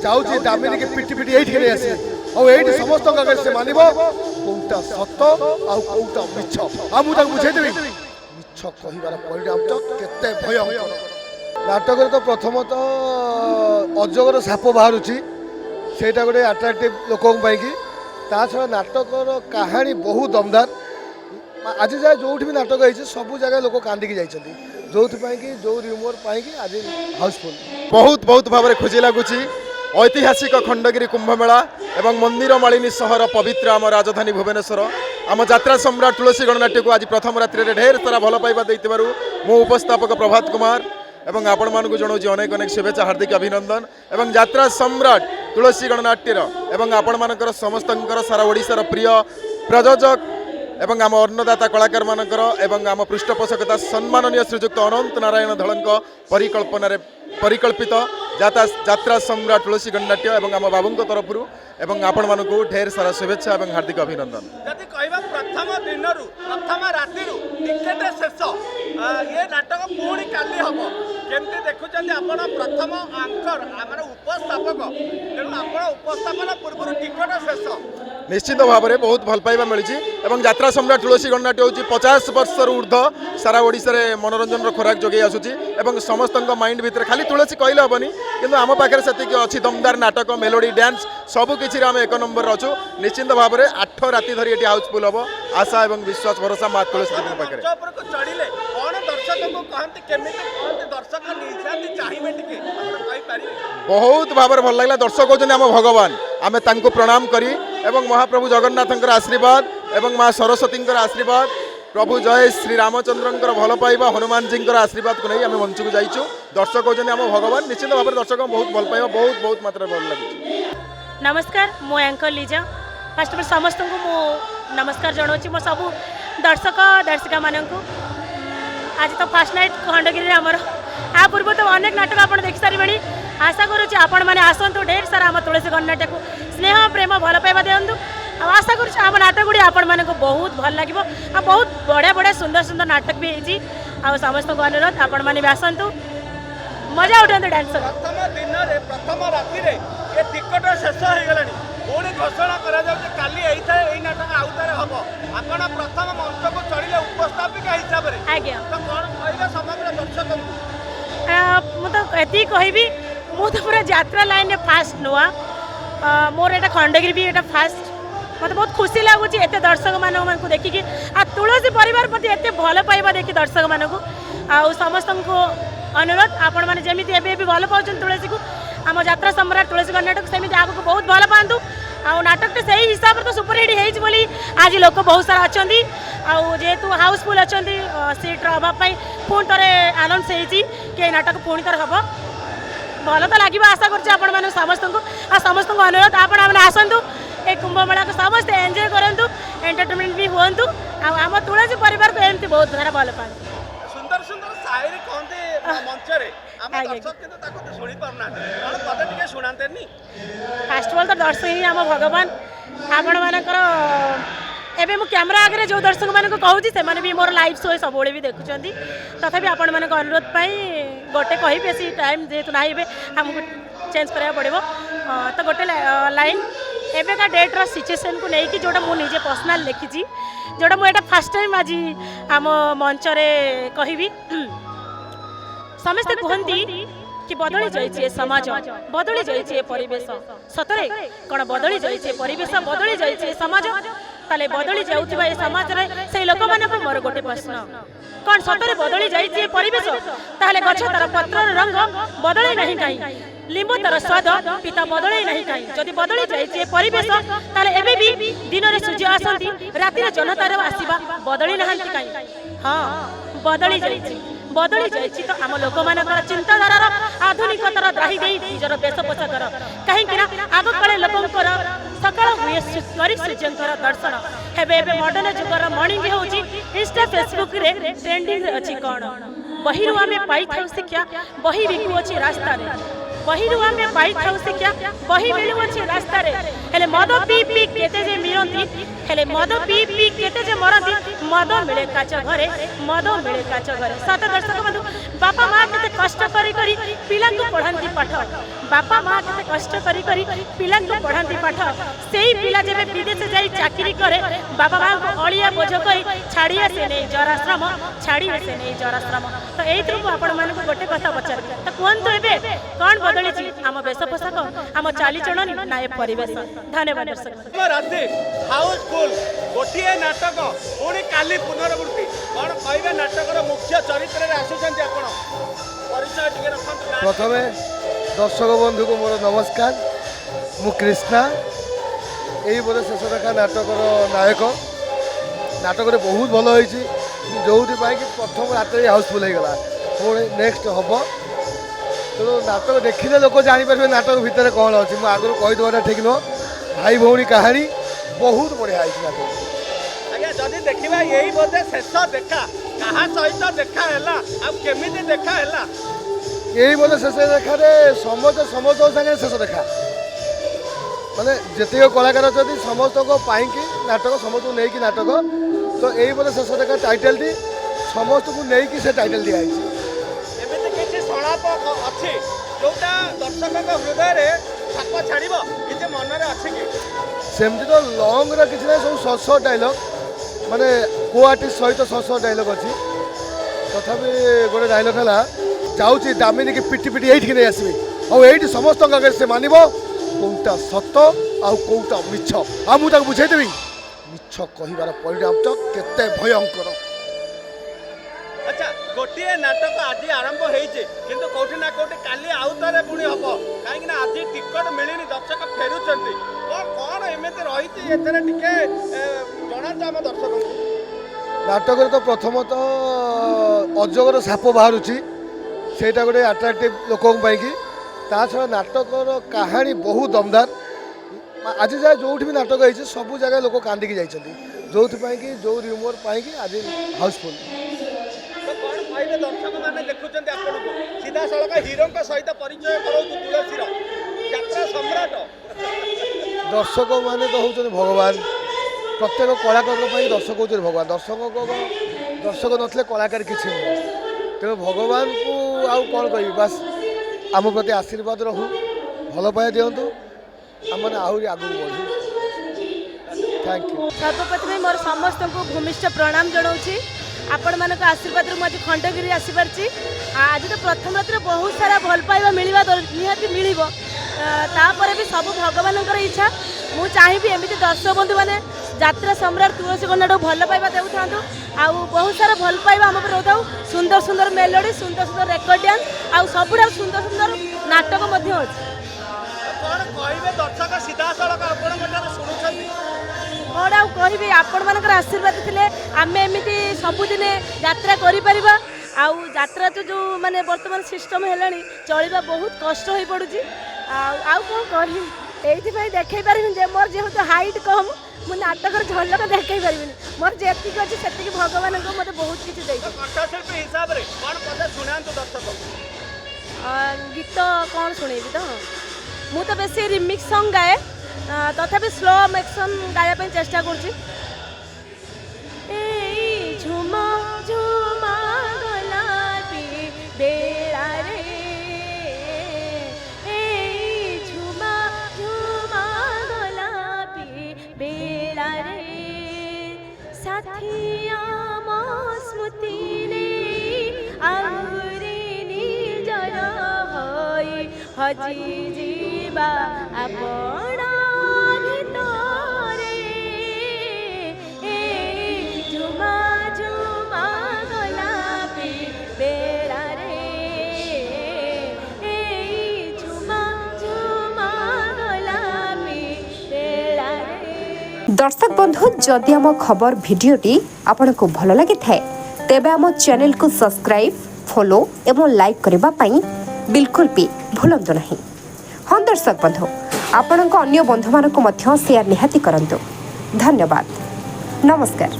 जाऊँगी दामिनी की पिटी पिटी ये आसे और समस्त आगे से मान कौटा सत आउटा मिछ आ मुझे बुझेदेवी मिछ कहबार परिणाम केते भयंकर नाटक तो प्रथमत अजगर साप बाहर सेटा गोटे आट्राक्टिव लोकों ता छड़ा नाटकर कहानी बहुत दमदार आज जाए जो भी नाटक है सब जगह लोक कांदिकी जाइए जो जो र्यूमर पाई आज हाउसफुल बहुत बहुत भाव में खुशी लगुच ऐतिहासिक खंडगिरी कुंभमेला एवं मंदिर मालिनी सहर पवित्र आम राजधानी भुवनेश्वर आम यात्रा सम्राट तुलसी गणनाट्य को आज प्रथम रात्रि में ढेर सारा भल पाइबा मु उपस्थापक प्रभात कुमार एवं आपण मानक जनाऊँ अनेक अनेक शुभेच्छा हार्दिक अभिनंदन एवं यात्रा सम्राट तुलसी गणनाट्यर एवं आपण मानकर समस्त सारा ओडिशार प्रिय प्रयोजक एवं आम अन्नदाता कलाकार मानकर एवं आम पृष्ठपोषकता सम्माननीय श्रीजुक्त अनंत नारायण धड़ों परिकल्पन परिकल्पित यात्रा सम्राट तुलसी गणनाट्य एवं आम बाबू तरफ एवं आपण मानक ढेर सारा शुभेच्छा एवं हार्दिक अभिनंदन प्रथम दिन प्रथम राति टिकेट शेष ये नाटक पुणी काली हम केमती देखुं आप प्रथम आंकर आम उपस्थापक तेणु आप उपस्थापन पूर्व टिकेट शेष निश्चित भाव में बहुत भल पाइबा मिली एवं यात्रा सम्राट तुलसी गणनाट्य हूँ 50 वर्ष ऊर्ध सारा ओडिशा रे मनोरंजन खुराक जोगे आसूची एवं समस्त माइंड भितर खाली तुलसी कहले हेनी किंतु आम पाखे से अच्छी दमदार नाटक मेलोडी डांस सबकि आम एक नंबर अच्छु निश्चित भाव में 8 राति धरी ये हाउसफुल हम आशा और विश्वास भरोसा माँ तुलसी देवी पाखे चढ़िले कौन दर्शक को कहते केमिति दर्शक निशांति चाहिए टिके बहुत भाव में भल लगा दर्शक होते आम भगवान आम प्रणाम करी एवं महाप्रभु जगन्नाथ आशीर्वाद एवं माँ सरस्वती आशीर्वाद प्रभु जय श्री रामचंद्र भल पाइबा हनुमान जी आशीर्वाद को नहीं आम मंच को जाइचु दर्शक होते आम भगवान निश्चित भाव में दर्शक बहुत भल पाइबा बहुत बहुत मात्रा भल लगे। नमस्कार मो एंकर लीजा फास्ट में समस्त को मो नमस्कार जनाऊँ मो सब दर्शक दर्शिका मान आज तो फास्ट नाइट खंडगिरी आमर आ पूर्व तो अनेक नाटक आप देख सारे आशा करुँच आपण मैंने आसतु ढेर सारा आम तुलसी गणनाट्य को स्नेह प्रेम भल पाइबा दिंतु आशा करुँच आम नाटक गुड़ी आपण मानक बहुत भल लगे आ बहुत बढ़िया बढ़िया सुंदर सुंदर नाटक भी होती आ समस्त को अनुरोध आपण मैंने भी आसतु मजा उठाते डांस प्रथम दिन प्रथम राति ये टिकट शेष हो गला पुणी घोषणा काली नाटक आउतारे हम आपण प्रथम मंच को चढ़िले उपस्थापिका हिसाब से आज्ञा तो कौन कहबे समग्र दर्शक मुझे ये कहबी मुझे पूरा यात्रा लाइन में फास्ट नुआ मोर एटा खंडगिरी भी एटा फास्ट मत बहुत खुशी लगुच एत दर्शक मानक देखिकी आ तुलसी परिवार प्रति एत भल पाइबा देखी दर्शक मानक आ समस्त को अनुरोध आपण मैंने जमी भी भल पाँच तुलसी को आम यात्रा सम्राट तुलसी गणनाटक सेमती आगे बहुत भल पातु आ नाटक से ही हिसाब से तो सुपरहिट होली आज लोक बहुत सारा अच्छा जेहेतु हाउसफुल अच्छा सीट्र अभाव पुणी थे आनाउंस हो नाटक पुणी थे हम भल तो लगे आशा कर समस्त को आ समस्त को अनुरोध आपण मैंने आसतु ए कुंभमेला को समस्त एंजॉय करूँ एंटरटेनमेंट भी हूँ आम तुलसी परिवार को एमती बहुत सारा भल पाते सुंदर सुंदर शायरी कहते मंच रे हम दर्शक के तो सुनी पारना कौन पद टिके सुनाते नी फास्ट ऑफ ऑल तो दर्शक ही आम भगवान आपण मानकर एबे मु कैमरा आगे जो दर्शक मान कहूँ से भी मोर लाइव शो सब भी देखुं तथापि आपण मान अनुरोध गोटे कही बेसी टाइम जेहेतु ना आमको चेंज कराया पड़ो तो गोटे लाइन एबेका डेट्र सिचुएसन को लेकिन जोटा मुझे पर्सनाल लिखी जोटा मुझे फास्ट टाइम आज आम मंच कहबी समस्ते कहती कि बदली जाइए समाज बदली जाइए परिवेश सतरे कौन बदली जाइए परिवेश बदली जाइए समाज ताले बदली जाऊथिबा ए समाज रे से लोक मानक मोर गोटे प्रश्न कौन सतरे बदली जाइए परिवेश ताले गछ तार पत्र रंग बदले नहीं कहीं लिंबू तार स्वाद पिता बदले नहीं कहीं जदि बदली जाइए परिवेश ताले एबे भी दिन रे सूर्य आसंती राति रे जनतार आसीबा बदली नहंती कहीं हाँ बदली जाइए तो आम लोक मानकर चिंताधारा आधुनिकतार द्राही दे निजर वेश पोषाकर कहीं आग काले लोकंकर सकाल हुए सूर्यंकर दर्शन हेबे मॉडर्न जुगर मॉर्निंग होची इंस्टा फेसबुक रे ट्रेंडिंग रे अछि कौन बहिरु आमे पाई थाउ शिक्षा बही बिकु अछि रास्ता रे ବହିରୁ ଆମେ ପାଇଥାଉ ଶିକ୍ଷା ବହି ମିଳୁଅଛି ରାସ୍ତାରେ ହେଲେ ମଦ ପିଇ ପିଇ କେତେ ଯେ ମିଳନ୍ତି ହେଲେ ମଦ ପିଇ ପିଇ କେତେ ଯେ ମରନ୍ତି ମଦ ମିଳେ କାଚ ଘରେ ମଦ ମିଳେ କାଚ ଘରେ ସତ ଦର୍ଶକ ବନ୍ଧୁ ବାପା ମା କେତେ କଷ୍ଟ କରି କରି ପିଲାଙ୍କୁ ପଢ଼ାନ୍ତି ପାଠ ବାପା ମା କେତେ କଷ୍ଟ କରି କରି ପିଲାଙ୍କୁ ପଢ଼ାନ୍ତି ପାଠ ସେଇ ପିଲା ଯେବେ ବିଦେଶ ଯାଇ ଚାକିରି କରେ ବାପା ମାଙ୍କୁ ଅଳିଆ ବୋଝ କହି ଛାଡ଼ି ଆସେ ନେଇ ଜରାଶ୍ରମ ଛାଡ଼ି ଆସେ ନେଇ ଜରାଶ୍ରମ ତ ଏଇଥିରୁ ମୁଁ ଆପଣମାନଙ୍କୁ ଗୋଟେ କଥା ପଚାରିବି ତ କୁହନ୍ତୁ ଏବେ କ'ଣ ବଦଳିଛି ଆମ ବେଶ ପୋଷାକ ଆମ ଚାଲିଚଳଣି ନା ଏ ପରିବେଶ ଧନ୍ୟବାଦ ଦର୍ଶକ ରାତି ହାଉସଫୁଲ ଗୋଟିଏ ନାଟକ ପୁଣି କାଲି ପୁନରାବୃତ୍ତି କ'ଣ କହିବେ ନାଟକର ମୁଖ୍ୟ ଚରିତ୍ରରେ ଆସୁଛନ୍ତି ଆପଣ ପରିଚୟ ଟିକେ ରଖନ୍ତୁ ପ୍ରଥମେ ଦର୍ଶକ ବନ୍ଧୁକୁ ମୋର ନମସ୍କାର ମୁଁ କୃଷ୍ଣା ଏଇ ବୋଧେ ଶେଷ ଦେଖା ନାଟକର ନାୟକ ନାଟକରେ ବହୁତ ଭଲ ହେଇଛି ଯେଉଁଥିପାଇଁ କି ପ୍ରଥମ ରାତିରେ ହାଉସଫୁଲ୍ ହେଇଗଲା ପୁଣି ନେକ୍ସଟ ହେବ ତେଣୁ ନାଟକ ଦେଖିଲେ ଲୋକ ଜାଣିପାରିବେ ନାଟକ ଭିତରେ କ'ଣ ଅଛି ମୁଁ ଆଗରୁ କହିଦେବାଟା ଠିକ୍ ନୁହଁ ଭାଇ ଭଉଣୀ କାହାଣୀ ବହୁତ ବଢ଼ିଆ ହେଇଛି ନାଟକ ଆଜ୍ଞା ଯଦି ଦେଖିବା ଏଇ ବୋଧେ ଶେଷ ଦେଖା କାହା ସହିତ ଦେଖା ହେଲା ଆଉ କେମିତି ଦେଖା ହେଲା ଏଇ ବୋଧେ ଶେଷ ଦେଖାରେ ସମସ୍ତଙ୍କ ସାଙ୍ଗରେ ଶେଷ ଦେଖା ମାନେ ଯେତିକି କଳାକାର ଅଛନ୍ତି ସମସ୍ତଙ୍କ ପାଇଁକି ନାଟକ ସମସ୍ତଙ୍କୁ ନେଇକି ନାଟକ ତ ଏଇ ବୋଧେ ଶେଷ ଦେଖା ଟାଇଟେଲଟି ସମସ୍ତଙ୍କୁ ନେଇକି ସେ ଟାଇଟେଲ ଦିଆହେଇଛି ଏମିତି କିଛି ସଂଳାପ ଅଛି ଯୋଉଟା ଦର୍ଶକଙ୍କ ହୃଦୟରେ ଛାପ ଛାଡ଼ିବ କିଛି ମନରେ ଅଛି କି ସେମିତି ତ ଲଙ୍ଗର କିଛି ନାହିଁ ସବୁ ସର୍ଟ ଡାଇଲଗ ମାନେ କୋ ଆର୍ଟିଷ୍ଟ ସହିତ ସର୍ଟ ଡାଇଲଗ ଅଛି ତଥାପି ଗୋଟେ ଡାଇଲଗ ହେଲା ଯାଉଛି ଦାମିନୀକି ପିଟି ପିଟି ଏଇଠିକି ନେଇ ଆସିବି ଆଉ ଏଇଠି ସମସ୍ତଙ୍କ ଆଗରେ ସେ ମାନିବ କୋଉଟା ସତ ଆଉ କୋଉଟା ମିଛ ଆଉ ମୁଁ ତାକୁ ବୁଝେଇଦେବି ମିଛ କହିବାର ପରିଣାମଟା କେତେ ଭୟଙ୍କର ଆଚ୍ଛା ଗୋଟିଏ ନାଟକ ଆଜି ଆରମ୍ଭ ହେଇଛି କିନ୍ତୁ କୋଉଠି ନା କୋଉଠି କାଲି ଆଉ ଥରେ ପୁଣି ହବ କାହିଁକି ନା ଆଜି ଟିକଟ ମିଳିନି ଦର୍ଶକ ଫେରୁଛନ୍ତି କ'ଣ ଏମିତି ରହିଛି ଏଥିରେ ଟିକେ ଜଣାନ୍ତୁ ଆମ ଦର୍ଶକଙ୍କୁ ନାଟକରେ ତ ପ୍ରଥମତଃ ଅଜଗର ସାପ ବାହାରୁଛି ସେଇଟା ଗୋଟେ ଆଟ୍ରାକ୍ଟିଭ୍ ଲୋକଙ୍କ ପାଇଁକି ତା ଛଡ଼ା ନାଟକର କାହାଣୀ ବହୁତ ଦମଦାର ଆଜି ଯାଏ ଯେଉଁଠି ବି ନାଟକ ହେଇଛି ସବୁ ଜାଗାରେ ଲୋକ କାନ୍ଦିକି ଯାଇଛନ୍ତି ଯେଉଁଥିପାଇଁ କି ଯେଉଁ ରିମୋର ପାଇଁକି ଆଜି ହାଉସଫୁଲ୍ କ'ଣ କହିବେ ଦର୍ଶକମାନେ ଦେଖୁଛନ୍ତି ଆପଣଙ୍କୁ ସିଧାସଳଖ ହିରୋଙ୍କ ସହିତ ପରିଚୟ କରାଉଛୁ ତୁଳସୀର ଯାତ୍ରା ସମ୍ରାଟ ଦର୍ଶକମାନେ ତ ହେଉଛନ୍ତି ଭଗବାନ ପ୍ରତ୍ୟେକ କଳାକାରଙ୍କ ପାଇଁ ଦର୍ଶକ ହେଉଛନ୍ତି ଭଗବାନ ଦର୍ଶକ ନଥିଲେ କଳାକାର କିଛି ନୁହେଁ ତେଣୁ ଭଗବାନଙ୍କୁ ଆଉ କ'ଣ କହିବି ବାସ୍ ଆମ ପ୍ରତି ଆଶୀର୍ବାଦ ରହୁ ଭଲ ପାଇବା ଦିଅନ୍ତୁ ଆମମାନେ ଆହୁରି ଆଗକୁ ବଢ଼ୁ ଥ୍ୟାଙ୍କ ୟୁ ସର୍ବପ୍ରଥମେ ମୋର ସମସ୍ତଙ୍କୁ ଭୂମିଷ୍ଠ ପ୍ରଣାମ ଜଣାଉଛି ଆପଣମାନଙ୍କ ଆଶୀର୍ବାଦରୁ ମୁଁ ଆଜି ଖଣ୍ଡଗିରି ଆସିପାରିଛି ଆଜି ତ ପ୍ରଥମ ରାତିରେ ବହୁତ ସାରା ଭଲ ପାଇବା ମିଳିବା ନିହାତି ମିଳିବ ତାପରେ ବି ସବୁ ଭଗବାନଙ୍କର ଇଚ୍ଛା ମୁଁ ଚାହିଁବି ଏମିତି ଦର୍ଶକ ବନ୍ଧୁମାନେ ଯାତ୍ରା ସମ୍ରାଟ ତୁଳସୀ କନ୍ୟାଟାକୁ ଭଲ ପାଇବା ଦେଉଥାନ୍ତୁ ଆଉ ବହୁତ ସାରା ଭଲ ପାଇବା ଆମ ଉପରେ ରହୁଥାଉ ସୁନ୍ଦର ସୁନ୍ଦର ମେଲୋଡ଼ି ସୁନ୍ଦର ସୁନ୍ଦର ରେକର୍ଡ ଡ୍ୟାନ୍ସ ଆଉ ସବୁଠାରୁ ସୁନ୍ଦର ସୁନ୍ଦର ନାଟକ ମଧ୍ୟ ଅଛି କ'ଣ କହିବେ ଦର୍ଶକ ସିଧାସଳଖ ଆପଣଙ୍କଠାରୁ ଶୁଣୁଛନ୍ତି କ'ଣ ଆଉ କହିବି ଆପଣମାନଙ୍କର ଆଶୀର୍ବାଦ ଥିଲେ ଆମେ ଏମିତି ସବୁଦିନେ ଯାତ୍ରା କରିପାରିବା ଆଉ ଯାତ୍ରା ତ ଯେଉଁ ମାନେ ବର୍ତ୍ତମାନ ସିଷ୍ଟମ ହେଲାଣି ଚଳିବା ବହୁତ କଷ୍ଟ ହୋଇପଡ଼ୁଛି ଆଉ କ'ଣ କହିବି ଏଇଥିପାଇଁ ଦେଖାଇ ପାରିବିନି ଯେ ମୋର ଯେହେତୁ ହାଇଟ୍ କମ୍ ମୁଁ ନାଟକର ଝଲକ ଦେଖାଇ ପାରିବିନି ମୋର ଯେତିକି ଅଛି ସେତିକି ଭଗବାନଙ୍କ ମୋତେ ବହୁତ କିଛି ଦେଇଛି କଣ୍ଠଶିଳ୍ପୀ ହିସାବରେ କ'ଣ କଥା ଶୁଣାନ୍ତୁ ଦର୍ଶକ ଗୀତ କ'ଣ ଶୁଣେଇବି ତ ମୁଁ ତ ବେଶୀ ରିମିକ୍ସ ସଙ୍ଗ୍ ଗାଏ ତଥାପି ସ୍ଲୋ ମେକ୍ସନ୍ ଗାଇବା ପାଇଁ ଚେଷ୍ଟା କରୁଛି ଏଇ ଝୁମା ଝୁମା ଗୋଲାପି ବେଳାରେ ଏଇ ଝୁମା ଝୁମା ଗୋଲାପି ବେଳାରେ ସାଥିଆ ମୋ ସ୍ମୃତିରେ ଆହୁରି ନିଜର ହୋଇ ହଜି ଯିବା ଆପଣ ଭିତରେ ଏଇ ଝୁମା ଝୁମା ଗୋଲାପି ବେଳାରେ ଏଇ ଝୁମା ଝୁମା ଗୋଲାପି ବେଳାରେ दर्शक बंधु जदि आम खबर भिडियोटी आपंक भल लगी थाए तेबे आम चैनल को सब्सक्राइब फॉलो एवं लाइक करने पाई बिल्कुल भी भूलंतु नहीं। हाँ दर्शक बंधु आपणक अन्य बंधु मानक शेयर निहाती करंतु। धन्यवाद नमस्कार।